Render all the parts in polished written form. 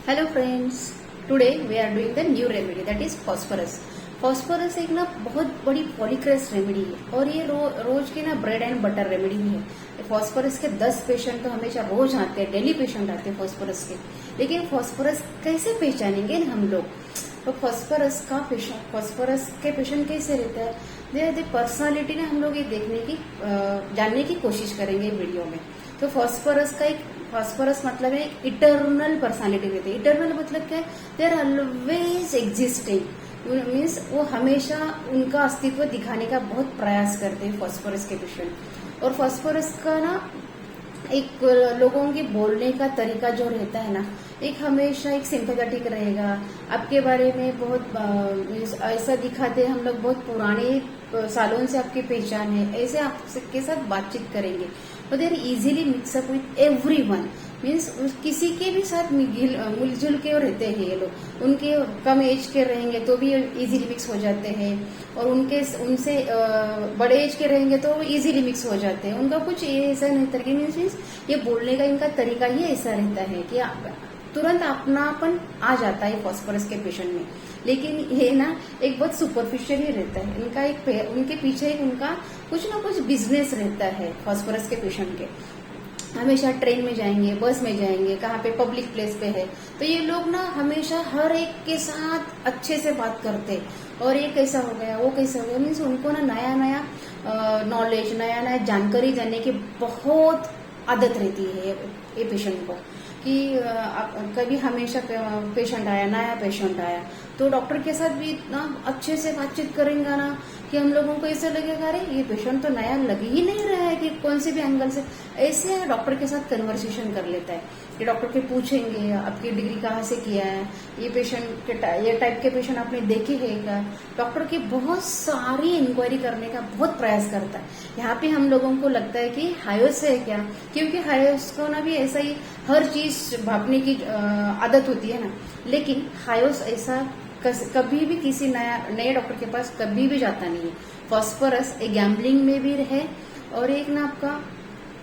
Hello friends, today we are doing the new remedy that is phosphorus. Phosphorus एक ना बहुत बड़ी पॉलीक्रेस remedy है और ये रोज की ना ब्रेड एंड बटर रेमेडी भी है। फॉस्फोरस के 10 पेशेंट तो हमेशा रोज आते हैं, डेली पेशेंट आते हैं फॉस्फोरस के। लेकिन फॉस्फोरस कैसे पहचानेंगे हम लोग? तो फॉस्फोरस के पेशेंट कैसे रहता है, दे पर्सनालिटी ने हम लोग ये देखने की जानने की कोशिश करेंगे वीडियो में। तो फॉस्फोरस मतलब है इटर्नल पर्सनालिटी रहती है। इटर्नल मतलब क्या है? They are always existing, means वो हमेशा उनका अस्तित्व दिखाने का बहुत प्रयास करते हैं फॉस्फोरस के पेशेंट। और फॉस्फोरस का ना एक लोगों के बोलने का तरीका जो रहता है ना, एक हमेशा एक सिंपैथेटिक रहेगा, आपके बारे में बहुत ऐसा दिखाते हैं हम लोग बहुत पुराने सालों से आपकी पहचान है, ऐसे आपके साथ बातचीत करेंगे। तो देर easily mix up with everyone, means किसी के भी साथ मिलजुल के रहते हैं ये लोग। उनके कम एज के रहेंगे तो भी इजीली मिक्स हो जाते हैं, और उनसे बड़े एज के रहेंगे तो इजीली मिक्स हो जाते हैं। उनका कुछ ऐसा नहीं तरीके, मीन्स ये बोलने का इनका तरीका ही ऐसा रहता है कि तुरंत अपनापन आ जाता है फॉस्फोरस के पेशेंट में। लेकिन ये ना एक बहुत सुपरफिशियल ही रहता है इनका, उनके पीछे एक उनका कुछ ना कुछ बिजनेस रहता है फॉस्फोरस के पेशेंट के। हमेशा ट्रेन में जाएंगे, बस में जाएंगे, कहाँ पे पब्लिक प्लेस पे है, तो ये लोग ना हमेशा हर एक के साथ अच्छे से बात करते, और ये कैसा हो गया, वो कैसा हो गया, मीन्स उनको ना नया नया नॉलेज, नया नया जानकारी देने की बहुत आदत रहती है ये पेशेंट को। कि कभी हमेशा पेशेंट आया, नया पेशेंट आया, तो डॉक्टर के साथ भी इतना अच्छे से बातचीत करेंगे ना कि हम लोगों को ऐसा लगेगा अरे ये पेशेंट तो नया लग ही नहीं रहा है कि कौन से भी एंगल से। ऐसे डॉक्टर के साथ कन्वर्सेशन कर लेता है कि डॉक्टर के पूछेंगे आपकी डिग्री कहाँ से किया है, ये पेशेंट के ये टाइप के पेशेंट आपने देखे है क्या। डॉक्टर की बहुत सारी इंक्वायरी करने का बहुत प्रयास करता है। यहाँ पे हम लोगों को लगता है कि हायोस है क्या, क्योंकि हायोस को ना भी ऐसा ही हर चीज भापने की आदत होती है ना। लेकिन हायोस ऐसा कभी भी किसी नए डॉक्टर के पास कभी भी जाता नहीं है। फॉस्फोरस एक गैम्बलिंग में भी है, और एक ना आपका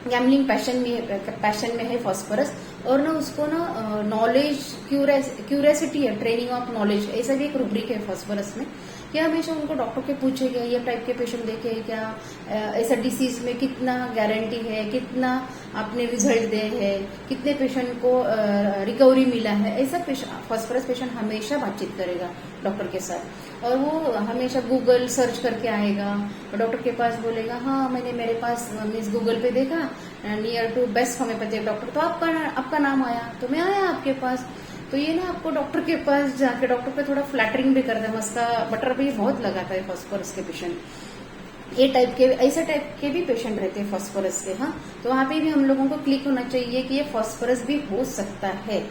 गैम्बलिंग पैशन में है फॉस्फोरस, और ना उसको ना नॉलेज क्यूरियोसिटी है, ट्रेनिंग ऑफ नॉलेज, ऐसा भी एक रूब्रिक है फॉस्फोरस में। क्या हमेशा उनको डॉक्टर के पूछेगा ये टाइप के पेशेंट देखे क्या, ऐसा डिसीज में कितना गारंटी है, कितना आपने रिजल्ट दे है, कितने पेशेंट को रिकवरी मिला है, ऐसा फॉस्फोरस पेशेंट हमेशा बातचीत करेगा डॉक्टर के साथ। और वो हमेशा गूगल सर्च करके आएगा और डॉक्टर के पास बोलेगा हाँ मैंने मेरे पास मीन्स गूगल पे देखा near to best homeopathic doctor, तो आपका नाम आया तो मैं आया आपके पास। तो ये ना आपको डॉक्टर के पास जाके डॉक्टर पे थोड़ा फ्लैटरिंग भी करता है, मस्का बटर भी बहुत लगाता है फॉस्फोरस के पेशेंट। ऐसे टाइप के भी पेशेंट रहते हैं फॉस्फोरस के। हाँ, तो वहाँ पे भी हम लोगों को क्लिक होना चाहिए कि ये फॉस्फोरस भी हो सकता है।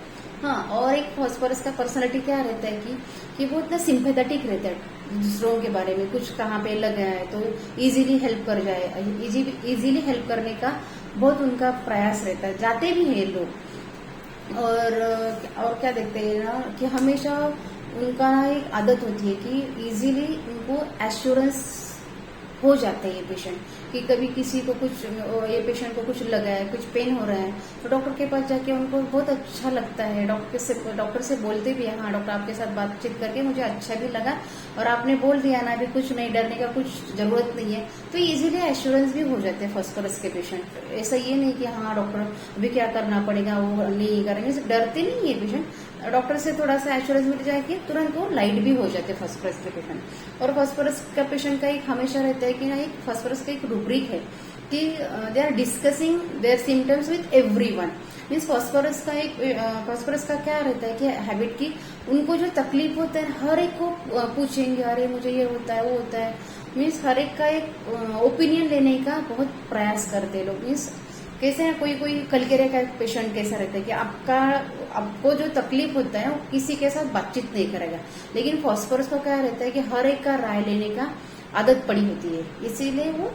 हाँ, और एक फॉस्फोरस का पर्सनालिटी क्या रहता है कि वो इतना सिंपैथेटिक रहता है दूसरों के बारे में, कुछ कहाँ पे लगा है तो इजीली हेल्प कर जाए, इजीली हेल्प करने का बहुत उनका प्रयास रहता है, जाते भी हैं लोग। और क्या देखते हैं ना कि हमेशा उनका एक आदत होती है कि इजीली उनको एश्योरेंस हो जाता है ये पेशेंट, कि कभी किसी को कुछ, ये पेशेंट को कुछ लगा है, कुछ पेन हो रहा है, तो डॉक्टर के पास जाके उनको बहुत अच्छा लगता है। डॉक्टर से बोलते भी है हाँ डॉक्टर आपके साथ बातचीत करके मुझे अच्छा भी लगा, और आपने बोल दिया ना अभी कुछ नहीं, डरने का कुछ जरूरत नहीं है, तो इजीली एश्योरेंस भी हो जाते हैं फॉस्फोरस के पेशेंट। ऐसा ये नहीं कि हाँ डॉक्टर अभी क्या करना पड़ेगा, वो नहीं करेंगे, डरते नहीं है पेशेंट। डॉक्टर से थोड़ा सा एश्योरेंस मिल जाएगी तुरंत वो लाइट भी हो जाते हैं फॉस्फोरस के पेशेंट। और फॉस्फोरस का पेशेंट का एक हमेशा रहता है कि ना एक फॉस्फोरस का एक रूब्रिक है कि they are discussing their symptoms with everyone. Means phosphorus का क्या रहता है कि हैबिट की उनको जो तकलीफ होता है हर एक को पूछेंगे, अरे मुझे ये होता है वो होता है, मीन्स हर एक का एक ओपिनियन लेने का बहुत प्रयास करते लोग। मीन्स कैसे है, कोई कलकेरे का पेशेंट कैसा रहता है कि आपको जो तकलीफ होता है वो किसी के साथ बातचीत नहीं करेगा। लेकिन फॉस्फोरस को क्या रहता है कि हर एक का राय लेने का आदत पड़ी होती है, इसीलिए वो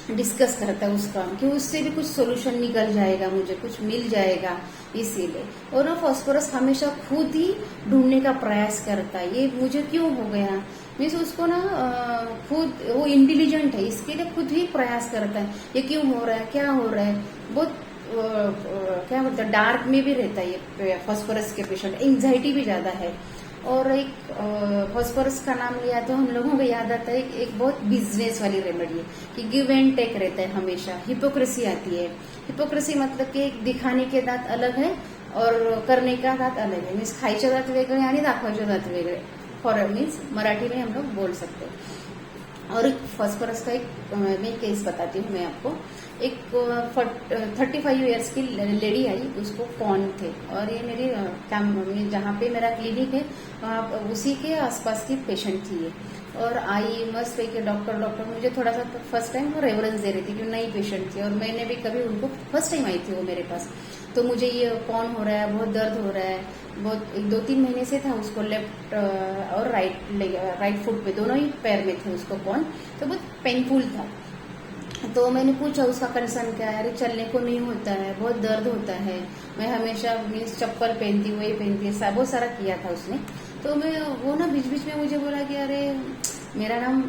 डिस्कस करता है उसका कि उससे भी कुछ सोल्यूशन निकल जाएगा, मुझे कुछ मिल जाएगा, इसीलिए। और ना फॉस्फोरस हमेशा खुद ही ढूंढने का प्रयास करता है, ये मुझे क्यों हो गया, मीन्स उसको ना खुद वो इंटेलिजेंट है, इसके लिए खुद ही प्रयास करता है ये क्यों हो रहा है, क्या हो रहा है, बहुत क्या बोलते हैं, डार्क में भी रहता है ये फॉस्फोरस के पेशेंट, एंजाइटी भी ज्यादा है। और एक फॉस्फोरस का नाम लिया तो हम लोगों को याद आता है एक बहुत बिजनेस वाली रेमेडी है कि गिव एंड टेक रहता है हमेशा, हिपोक्रेसी आती है। हिपोक्रेसी मतलब कि दिखाने के दात अलग है और करने का दात अलग है, मीन्स खायचे दात वेगळे आणि दाखवायचे दात वेगळे, फॉर मीन्स मराठी में हम लोग बोल सकते हैं। और एक फॉस्फोरस का एक मैं केस बताती हूँ मैं आपको। एक 35 ईयर्स की लेडी आई, उसको कौन थे, और ये मेरी जहाँ पे मेरा क्लिनिक है वहाँ उसी के आसपास की पेशेंट थी ये। और आई मस्त के डॉक्टर मुझे थोड़ा सा फर्स्ट टाइम वो रेफरेंस दे रही थी कि नई पेशेंट थी और मैंने भी कभी उनको फर्स्ट टाइम आई थी वो मेरे पास। तो मुझे ये कौन हो रहा है, बहुत दर्द हो रहा है, बहुत 2-3 महीने से था उसको, लेफ्ट और राइट फुट पे, दोनों ही पैर में थे उसको कौन, तो बहुत पेनफुल था। तो मैंने पूछा उसका कंसर्न क्या है, अरे चलने को नहीं होता है, बहुत दर्द होता है, मैं हमेशा मीन्स चप्पल पहनती वही पहनती है, बहुत सारा किया था उसने। तो मैं वो ना बीच बीच में मुझे बोला कि अरे मेरा नाम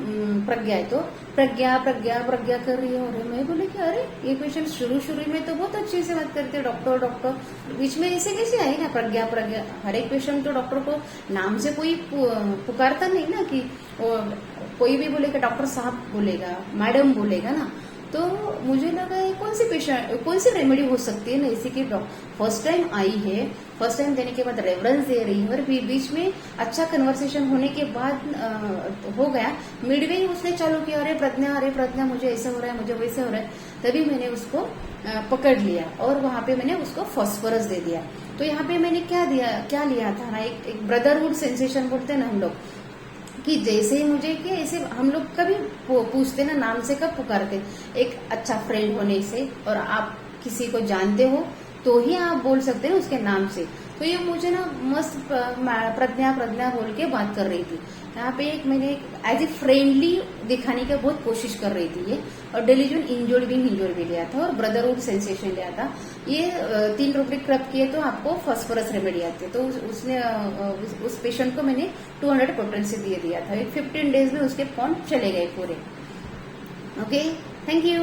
प्रज्ञा है, तो प्रज्ञा प्रज्ञा प्रज्ञा कर रही है। और मैं बोले कि अरे ये पेशेंट शुरू में तो बहुत अच्छे से बात करते हैं, डॉक्टर डॉक्टर, बीच में ऐसे कैसे आएगा प्रज्ञा प्रज्ञा। हर एक पेशेंट तो डॉक्टर को नाम से कोई पुकारता नहीं ना, कि कोई भी बोलेगा डॉक्टर साहब बोलेगा, मैडम बोलेगा ना। तो मुझे लगा ये कौन सी रेमेडी हो सकती है ना, इसी की फर्स्ट टाइम आई है, फर्स्ट टाइम देने के बाद रेफरेंस दे रही है, और बीच में अच्छा कन्वर्सेशन होने के बाद हो गया, मिडवे ही उसने चालू किया, अरे प्रज्ञा मुझे ऐसा हो रहा है, मुझे वैसे हो रहा है। तभी मैंने उसको पकड़ लिया और वहां पे मैंने उसको फॉस्फोरस दे दिया। तो यहाँ पे मैंने क्या लिया था ना, एक ब्रदरहुड सेंसेशन बोलते हैं ना हम लोग, कि जैसे ही मुझे कि ऐसे हम लोग कभी पूछते ना नाम से, कब पुकारते, एक अच्छा फ्रेंड होने से, और आप किसी को जानते हो तो ही आप बोल सकते हैं उसके नाम से। तो ये मुझे ना मस्त प्रज्ञा बोल के बात कर रही थी यहाँ पे। मैंने एज ए फ्रेंडली दिखाने की बहुत कोशिश कर रही थी ये, और डेलीजन इंजोर्ड भी लिया था और ब्रदरहुड सेंसेशन लिया था। ये 3 रूब्रिक क्रब किए तो आपको फॉस्फोरस रेमेडी आती है। तो उसने उस पेशेंट को मैंने 200 पोटेंसी दिया था। 15 डेज में उसके पॉइंट चले गए पूरे। Okay, thank you.